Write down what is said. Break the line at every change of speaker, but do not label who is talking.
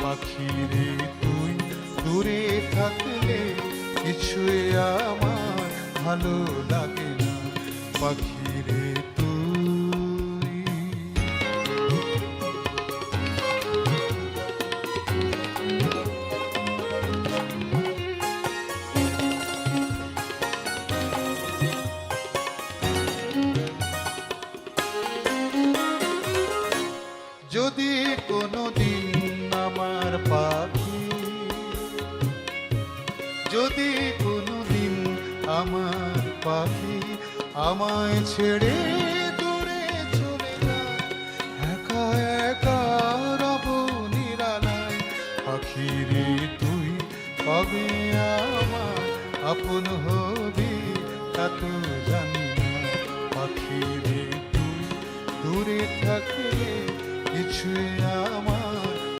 পাখিরে তুই দূরে থাকলে কিছুই আমার ভালো লাগে না, পাখিরে তুই। যদি কোনোদিন আমার পাখি, যদি কোনোদিন আমার পাখি আমায় ছেড়ে দূরে চলে যায়, একা একা রব নিরালায়, পাখিরে তুই কবে আমার আপন হবি তা তো জানি না, পাখিরে তুই দূরে থাকলে কিছুই আমার